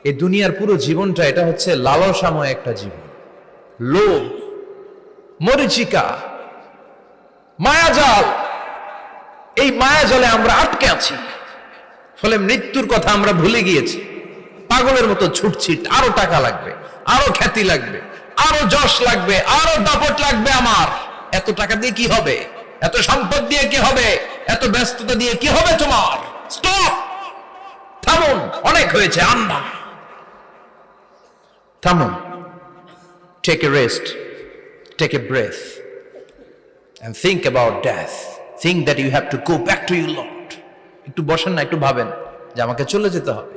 এই দুনিয়ার পুরো জীবনটা এটা হচ্ছে লালসাময় একটা জীবন, লোভ, মরিচিকা, মায়াজাল। এই মায়াজালে আমরা আটকে আছি, ফলে মৃত্যুর কথা আমরা ভুলে গিয়েছি। পাগলের মতো ছুটছি, আরো টাকা লাগবে, আরো খ্যাতি লাগবে, আরো যশ লাগবে, আরো দাপট লাগবে। আমার এত টাকা দিয়ে কি হবে? এত সম্পদ দিয়ে কি হবে? এত ব্যস্ততা দিয়ে কি হবে তোমার? স্টপ, থামুন, অনেক হয়েছে। আন্না, থামুন, take a rest, take a breath and think about death. Think that you have to go back to your Lord. একটু বসেন না, একটু ভাবেন যে আমাকে চলে যেতে হবে,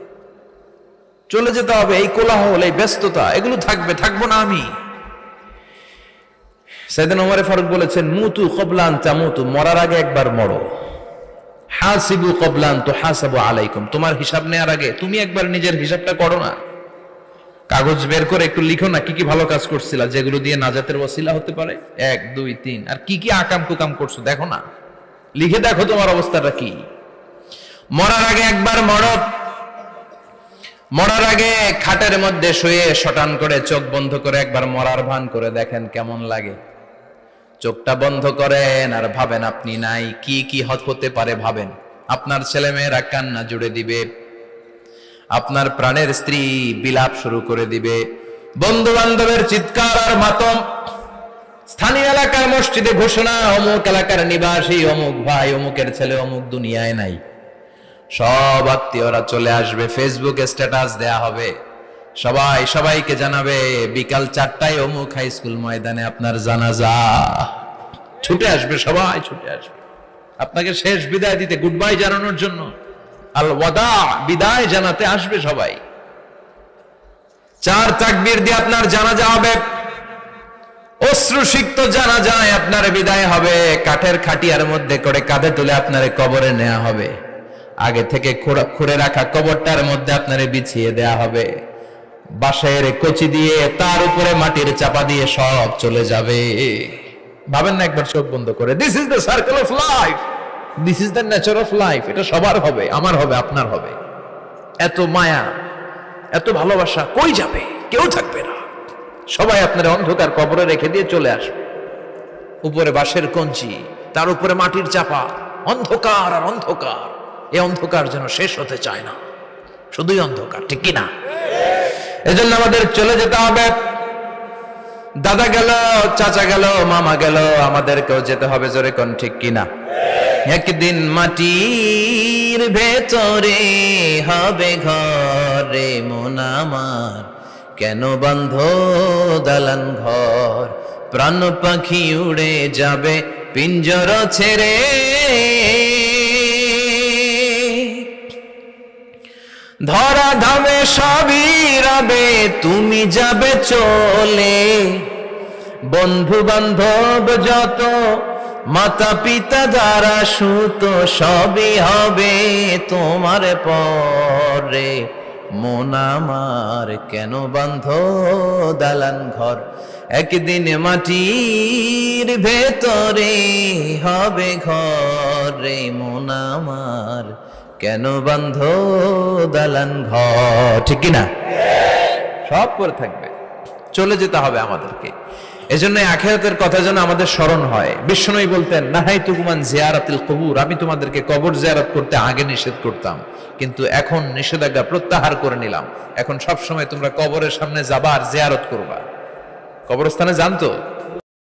চলে যেতে হবে। এই কোলাহল, এই ব্যস্ততা, এগুলো থাকবে, থাকবো না আমি। সাইয়েদনা ওমর ফারুক বলেছেন, মুতু ক্বাবলা আন তামুতু, মরার আগে একবার মরো। হাসিবু ক্বাবলা আন তুহাসাবু আলাইকুম, তোমার হিসাব নেওয়ার আগে তুমি একবার নিজের হিসাবটা করো না। কাগজ বের করে একটু লিখো না, কি কি ভালো কাজ করছিলা, যেগুলো দিয়ে নাজাতের ওসিলা হতে পারে, 1 2 3, আর কি কি আকাম কুকাম করছো দেখো না, লিখে দেখো তোমার অবস্থাটা কি। মরার আগে একবার মরো। মরার আগে খাটের মধ্যে শুয়ে শটান করে চোখ বন্ধ করে একবার মরার ভান করে দেখেন কেমন লাগে। চোখটা বন্ধ করেন আর ভাবেন আপনি নাই, কি কি হতে পারে ভাবেন। আপনার ছেলে মেয়েরা কান্না জুড়ে দিবে, আপনার প্রাণের স্ত্রী বিলাপ শুরু করে দিবে, বন্ধু বান্ধবের চিৎকার আর মাতম, স্থানীয় এলাকার মসজিদে ঘোষণা, অমুক এলাকার নিবাসী অমুক ভাই অমুকের ছেলে অমুক দুনিয়ায় নাই। সব আত্মীয়রা চলে আসবে, ফেসবুকে স্ট্যাটাস দেয়া হবে, সবাই সবাইকে জানাবে বিকাল 4টায় অমুক হাই স্কুল ময়দানে আপনার জানাজা। ছুটে আসবে, সবাই ছুটে আসবে আপনাকে শেষ বিদায় দিতে, গুড বাই জানানোর জন্য, আল ওয়াদা, বিদায় জানাতে আসবে সবাই। 4 তাকবীর দিয়ে আপনার জানাজা হবে, অশ্রুসিক্ত জানাজায় আপনার বিদায় হবে। কাঠের খাটিয়ার মধ্যে করে কাঁধে তুলে আপনার কবরে নেওয়া হবে। আগে থেকে খুঁড়ে রাখা কবরটার মধ্যে আপনারে বিছিয়ে দেয়া হবে। বাঁশের কচি দিয়ে তার উপরে মাটির চাপা দিয়ে সব চলে যাবে। ভাবেন না একবার চোখ বন্ধ করে, this is the circle of life, this is the nature of life. এটা সবার হবে, আমার হবে, আপনার হবে। এত মায়া, এত ভালোবাসা কই যাবে? কেউ থাকবে না, সবাই আপনার অন্ধকার কবরে রেখে দিয়ে চলে আসবে। উপরে বাঁশের কঞ্চি, তার উপরে মাটির চাপা, অন্ধকার আর অন্ধকার। এই অন্ধকার যেন শেষ হতে চায় না, শুধুই অন্ধকার, ঠিক কিনা? এজন্য আমাদের চলে যেতে হবে। দাদা গেল, চাচা গেল, মামা গেল, আমাদেরকেও যেতে হবে, জোরে কোন ঠিক কিনা? একদিন মাটির ভেতরে হবে ঘরে মন আমার, কেন বন্ধ দালান ঘর, প্রাণ পাখি উড়ে যাবে পিঞ্জর ছেড়ে। ধরা ধামে সবই রবে, তুমি যাবে চলে, বন্ধু বান্ধব যত, মাতা পিতা যারা সুত, সবই হবে তোমার পরে মন আমার, কেন বন্ধ দালান ঘর, একদিন মাটির ভেতরে হবে ঘরে মন আমার, কেন বন্ধ দালান ঘর, ঠিক কিনা? সব পরে থাকবে, চলে যেতে হবে আমাদেরকে। এজন্য আখিরাতের কথা যেন আমাদের স্মরণ হয়। বিশ্বনবী বলতেন, নাহাইতুকুম আন জিয়ারাতিল কুবুর, আমি তোমাদেরকে কবর জিয়ারত করতে আগে নিষেধ করতাম, কিন্তু এখন নিষেধাজ্ঞা প্রত্যাহার করে নিলাম। এখন সব সময় তোমরা কবরের সামনে যাবা আর জিয়ারত করবা। কবরস্থানে জানতো